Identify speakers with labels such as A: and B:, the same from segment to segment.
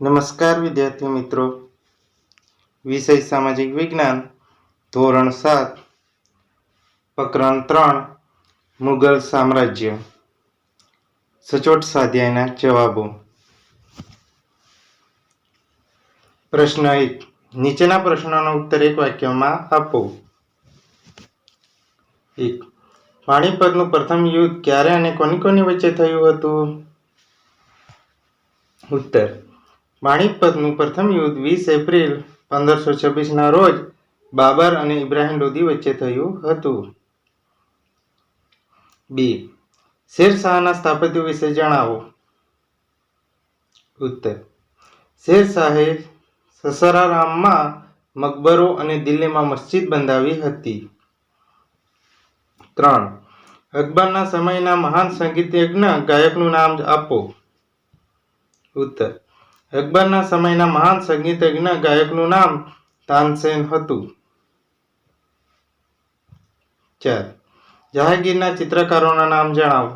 A: નમસ્કાર વિદ્યાર્થી મિત્રો, વિષય સામાજિક વિજ્ઞાન, ધોરણ 7, પ્રકરણ 3, મુગલ સામ્રાજ્ય. સચોટ સ્વાધ્યાયના જવાબો. પ્રશ્ન 1. નીચેના પ્રશ્નોનો ઉત્તર એક વાક્યમાં આપો. 1. પાણીપતનું પ્રથમ યુદ્ધ ક્યારે અને કોની વચ્ચે થયું હતું? ઉત્તર. પાણીપતનું પ્રથમ યુદ્ધ 20 એપ્રિલ 1526ના રોજ બાબર અને ઇબ્રાહિમ લોદી વચ્ચે થયું હતું. 2. શેરશાહના સ્થાપત્ય વિશે જણાવો. ઉત્તર. શેરશાહે સસરારામમાં મકબરો અને દિલ્હીમાં મસ્જિદ બંધાવી હતી. 3. અકબરના સમયના મહાન સંગીતજ્ઞ ગાયકનું નામ આપો. ઉત્તર. અકબરના સમયના મહાન સંગીતજ્ઞ ગાયકનું નામ તાનસેન હતું. 4. જહાંગીરના ચિત્રકારોના નામ જણાવો.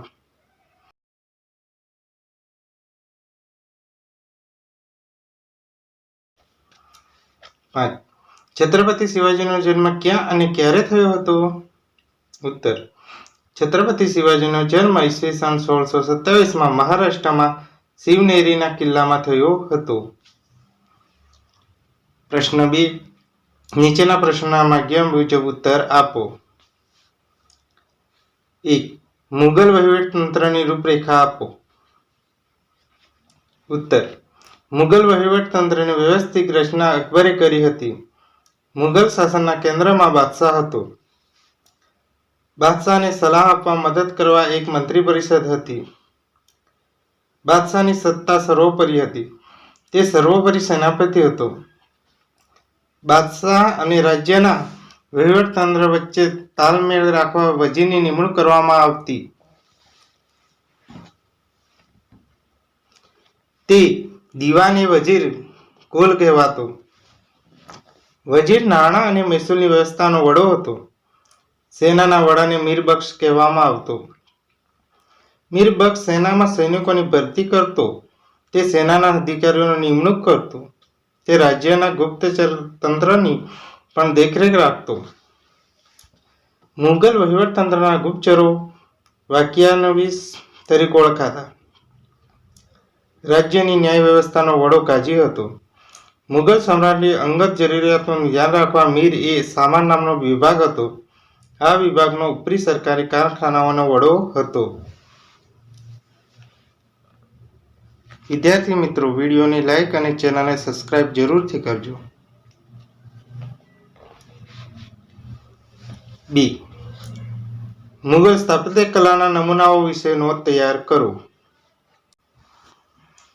A: છત્રપતિ શિવાજીનો જન્મ ક્યાં અને ક્યારે થયો હતો? ઉત્તર. છત્રપતિ શિવાજીનો જન્મ ઈસવીસન 1627માં મહારાષ્ટ્રમાં શિવનેરીના કિલ્લામાં થયો હતો. પ્રશ્ન 2. નીચેના પ્રશ્નના માધ્યમ મુજબ ઉત્તર આપો. 1. મુગલ વહીવટતંત્રની રૂપરેખા આપો. ઉત્તર. મુગલ વહીવટતંત્રની વ્યવસ્થિત રચના અકબરે કરી હતી. મુગલ શાસનના કેન્દ્રમાં બાદશાહ હતો. બાદશાહને સલાહ આપવા મદદ કરવા એક મંત્રી પરિષદ હતી. બાદશાહની સત્તા સર્વોપરી હતી. તે સર્વોપરી સેનાપતિ હતો. બાદશાહ અને રાજ્યના વહીવટતંત્ર વચ્ચે તાલમેળ રાખવા વજીરની નિમણૂક કરવામાં આવતી. તે દિવાન-એ વજીર કુલ કહેવાતો. વજીર નાણાં અને મહેસૂલની વ્યવસ્થાનો વડો હતો. સેનાના વડાને મીરબક્ષ કહેવામાં આવતો. મીરબક્ષ સેનામાં સૈનિકોની ભરતી કરતો. તે સેનાના અધિકારીઓની નિમણૂક કરતો. તે રાજ્યના ગુપ્તચર તંત્રની પણ દેખરેખ રાખતો. મુગલ વહીવટતંત્રના ગુપ્તચરો વાકિયાનવીસ તરીકે ઓળખાતા. રાજ્યની ન્યાય વ્યવસ્થાનો વડો કાજી હતો. મુગલ સમ્રાટની અંગત જરૂરિયાતોનું ધ્યાન રાખવા મીર-એ સામાન નામનો વિભાગ હતો. આ વિભાગનો ઉપરી સરકારી કારખાનાઓનો વડો હતો. વિદ્યાર્થી મિત્રો, વિડીયોને લાઇક અને ચેનલને સબસ્ક્રાઇબ જરૂરથી કરજો. બી. મુગલ સ્થાપત્ય કલાના નમૂનાઓ વિશે નોંધ તૈયાર કરો.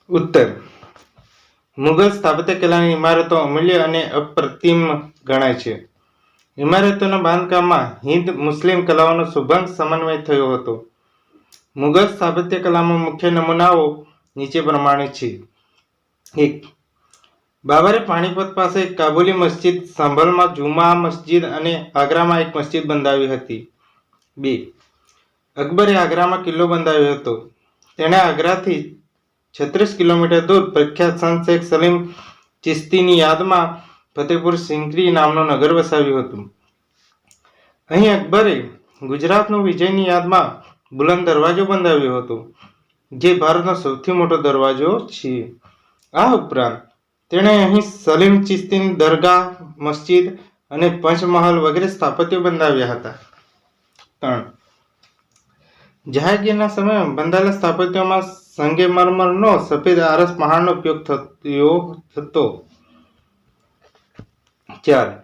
A: ઉત્તર. મુગલ સ્થાપત્ય કલાની ઇમારતો અમૂલ્ય અને અપ્રતિમ ગણાય છે. ઇમારતોના બાંધકામમાં હિન્દ મુસ્લિમ કલાઓનો સુભંગ સમન્વય થયો હતો. મુગલ સ્થાપત્ય કલામાં મુખ્ય નમૂનાઓ નીચે પ્રમાણે છે. 1. બાબરે પાણીપત પાસે કાબુલી મસ્જિદ, સંભલમાં જુમા મસ્જિદ અને આગ્રામાં એક મસ્જિદ બંધાવી હતી. 2. અકબરે આગ્રામાં કિલ્લો બંધાવ્યો હતો. તેણે આગ્રાથી 36 કિલોમીટર દૂર પ્રખ્યાત સંત શેખ સલીમ ચિશ્તીની યાદમાં ફતેપુર સિકરી નામનું નગર વસાવ્યું હતું. અહીં અકબરે ગુજરાતનું વિજયની યાદમાં બુલંદ દરવાજો બંધાવ્યો હતો, જે ભારતનો સૌથી મોટો દરવાજો છે. આ ઉપરાંત તેણે અહીં સલીમ ચિશ્તીની દરગાહ, મસ્જિદ અને પંચમહાલ વગેરે સ્થાપત્યો બંધાવ્યા હતા. 3. જહાંગીરના સમયમાં બંધાયેલા સ્થાપત્યોમાં સંગેમરમરનો સફેદ આરસ પહાડનો ઉપયોગ થયો હતો. 4.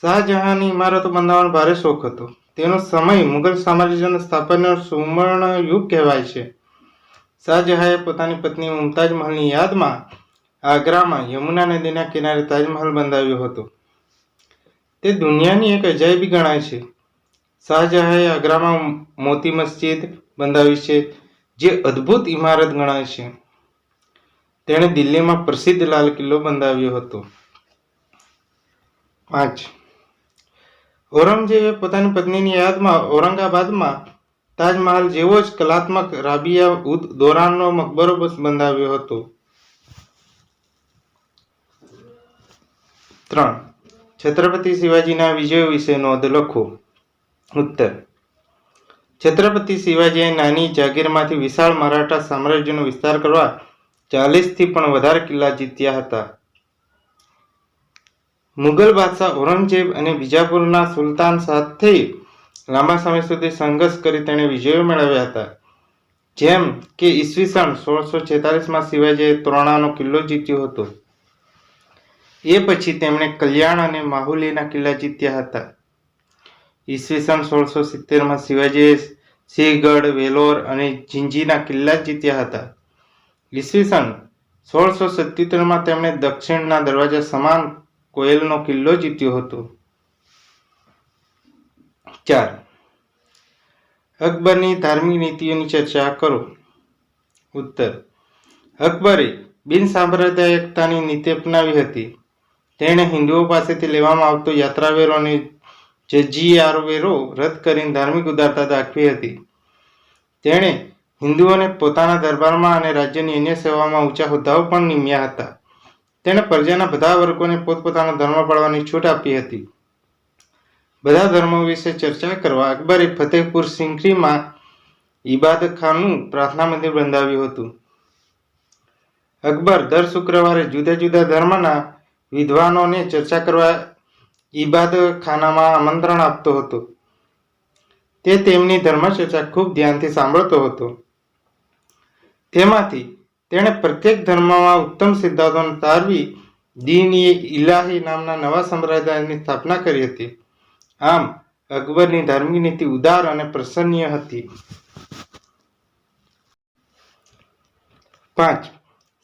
A: શાહજહાંની ઇમારતો બંધાવવાનો ભારે શોખ હતો. તેનો સમય મુગલ સામ્રાજ્યના સ્થાપનનો સુવર્ણ યુગ કહેવાય છે. શાહજહાંએ પોતાની પત્ની મુમતાજ મહલની યાદમાં આગ્રામાં યમુના નદીના કિનારે તાજમહલ બંધાવ્યો હતો. તે દુનિયાની એક અજાયબી ગણાય છે. શાહજહાંએ આગ્રામાં મોતી મસ્જિદ બંધાવી છે, જે અદ્ભુત ઇમારત ગણાય છે. તેણે દિલ્હીમાં પ્રસિદ્ધ લાલ કિલ્લો બંધાવ્યો હતો. 5. ઔરંગઝેબે પોતાની પત્નીની યાદમાં ઔરંગાબાદમાં તાજમહાલ જેવો જ કલાત્મક રાબિયા ઉદ દૌરાનનો મકબરો બંધાવ્યો હતો. 3. છત્રપતિ શિવાજીના વિજયો વિશે નોંધ લખો. ઉત્તર. છત્રપતિ શિવાજીએ નાની જાગીરમાંથી વિશાળ મરાઠા સામ્રાજ્યનો વિસ્તાર કરવા 40થી પણ વધારે કિલ્લા જીત્યા હતા. મુગલ બાદશાહ ઔરંગઝેબ અને બીજાપુરના સુલતાન સાથે લાંબા સમય સુધી સંઘર્ષ કરી તેણે વિજયો મેળવ્યા હતા. જેમ કે ઈસવીસન 1646માં શિવાજીએ તોરણાનો કિલ્લો જીત્યો હતો. એ પછી તેમણે કલ્યાણ અને માહુલીના કિલ્લા જીત્યા હતા. ઈસવીસન 1670માં શિવાજીએ સિંહગઢ, વેલોર અને ઝિંઝીના કિલ્લા જીત્યા હતા. ઈસવીસન 1677માં તેમણે દક્ષિણના દરવાજા સમાન કોયલનો કિલ્લો જીત્યો હતો. 4. અકબરની ધાર્મિક નીતિઓની ચર્ચા કરો. ઉત્તર. અકબરે બિનસાંપ્રદાયિકતાની નીતિ અપનાવી હતી. તેણે હિન્દુઓ પાસેથી લેવામાં આવતો યાત્રાવેરો અને જજિયાવેરો રદ કરીને ધાર્મિક ઉદારતા દાખવી હતી. તેણે હિન્દુઓને પોતાના દરબારમાં અને રાજ્યની અન્ય સેવાઓમાં ઊંચા હોદ્દાઓ પણ નિમ્યા હતા. તેણે પ્રજાના બધા વર્ગોને પોતપોતાનો ધર્મ પાળવાની છૂટ આપી હતી. બધા ધર્મો વિશે ચર્ચા કરવા અકબરે ફતેહપુર સિક્રીમાં ઇબાદતખાનું પ્રાર્થના મંદિર બંધાવ્યું હતું. અકબર દર શુક્રવારે જુદા જુદા ધર્મના વિદ્વાનોને ચર્ચા કરવા ઇબાદતખાનામાં આમંત્રણ આપતો હતો. તે તેમની ધર્મચર્ચા ખૂબ ધ્યાનથી સાંભળતો હતો. તેમાંથી તેણે પ્રત્યેક ધર્મમાં ઉત્તમ સિદ્ધાંતોને તારવી દીન-એ-ઇલાહી નામના નવા સંપ્રદાયની સ્થાપના કરી હતી. આમ અકબરની ધાર્મિક નીતિ ઉદાર અને પ્રશંસનીય હતી. 5.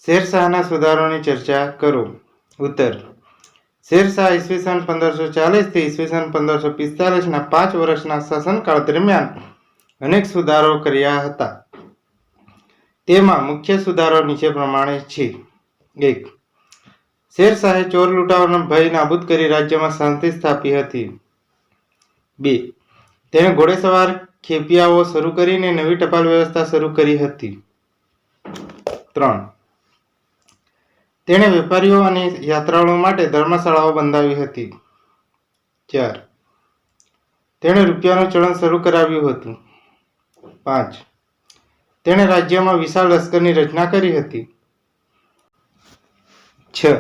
A: શેરશાહના સુધારોની ચર્ચા કરો. ઉત્તર. શેરશાહ ઈસવીસન 1540 થી ઈસવીસન 1545ના 5 વર્ષના શાસનકાળ દરમિયાન અનેક સુધારો કર્યા હતા. તેમાં મુખ્ય સુધારો નીચે પ્રમાણે છે. 1. શેરશાહે ચોર લૂંટારોનો ભય નાબૂદ કરી રાજ્યમાં શાંતિ સ્થાપી હતી. 2. તેણે ઘોડેસવાર ખેપિયાઓ શરૂ કરીને નવી ટપાલ વ્યવસ્થા શરૂ કરી હતી. 3. તેણે વેપારીઓ અને યાત્રાળુઓ માટે ધર્મશાળાઓ બંધાવી હતી. 4. તેણે રૂપિયાનું ચલણ શરૂ કરાવ્યું હતું. 5. તેણે રાજ્યમાં વિશાળ લશ્કરની રચના કરી હતી. 6.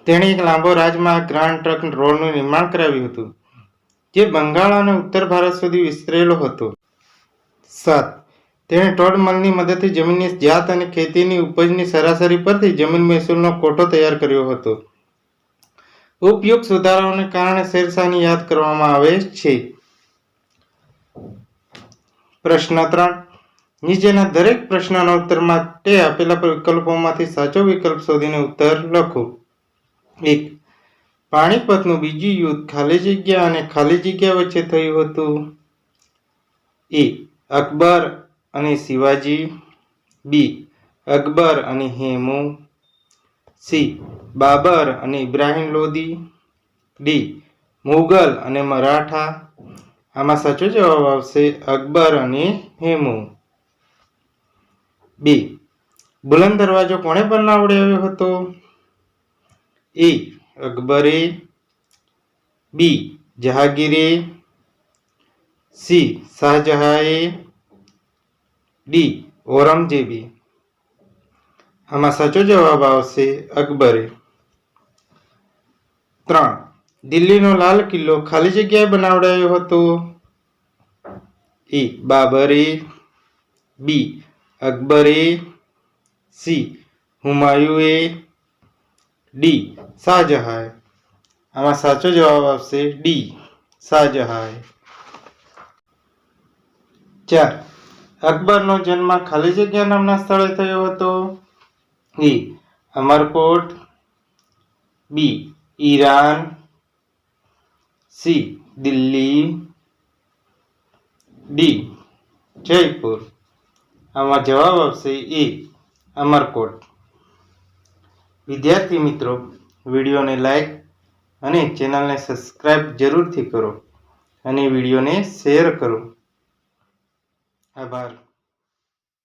A: તેણે એક લાંબો રાજમાર્ગ ગ્રાન્ડ ટ્રંક રોડનું નિર્માણ કરાવ્યું હતું, જે બંગાળ અને ઉત્તર ભારત સુધી વિસ્તરેલો હતો. 7. તેણે ટોડમલની મદદથી જમીનની જાત અને ખેતીની ઉપજની સરાસરી પરથી જમીન મહેસૂલનો કોઠો તૈયાર કર્યો હતો. ઉપયુક્ત સુધારાઓને કારણે શેરશાહને યાદ કરવામાં આવે છે. પ્રશ્ન 3. નીચેના દરેક પ્રશ્નના ઉત્તર માટે આપેલા વિકલ્પોમાંથી સાચો વિકલ્પ શોધીને ઉત્તર લખો. 1. પાણીપતનું બીજું યુદ્ધ ખાલી જગ્યા અને ખાલી જગ્યા વચ્ચે થયું હતું. એ. અકબર અને શિવાજી. બી. અકબર અને હેમુ. સી. બાબર અને ઇબ્રાહિમ લોદી. ડી. મુગલ અને મરાઠા. આમાં સાચો જવાબ આવશે અકબર અને હેમુ. બી. બુલંદ દરવાજો કોણે બનાવડાવ્યો હતો? એ. અકબરે. બી. જહાંગીરે. સી. શાહજહાંએ. ડી. ઔરંગઝેબે. આમાં સાચો જવાબ આવશે અકબરે. 3. દિલ્હીનો લાલ કિલ્લો ખાલી જગ્યાએ બનાવડાયો હતો. એ. બાબરે. બી. અકબરે. સી. હુમાયુએ. ડી. શાહજહાંએ. આમાં સાચો જવાબ આવશે ડી. શાહજહાંએ. 4. અકબરનો જન્મ ખાલી જગ્યા નામના સ્થળે થયો હતો. A. Amarkot. B. Iran. C. Delhi. D. Jaipur. આમાં જવાબ આવશે એ. અમરકોટ. વિદ્યાર્થી મિત્રો, વિડીયોને લાઈક અને ચેનલને સબસ્ક્રાઈબ જરૂરથી કરો અને વિડીયોને શેર કરો. આભાર.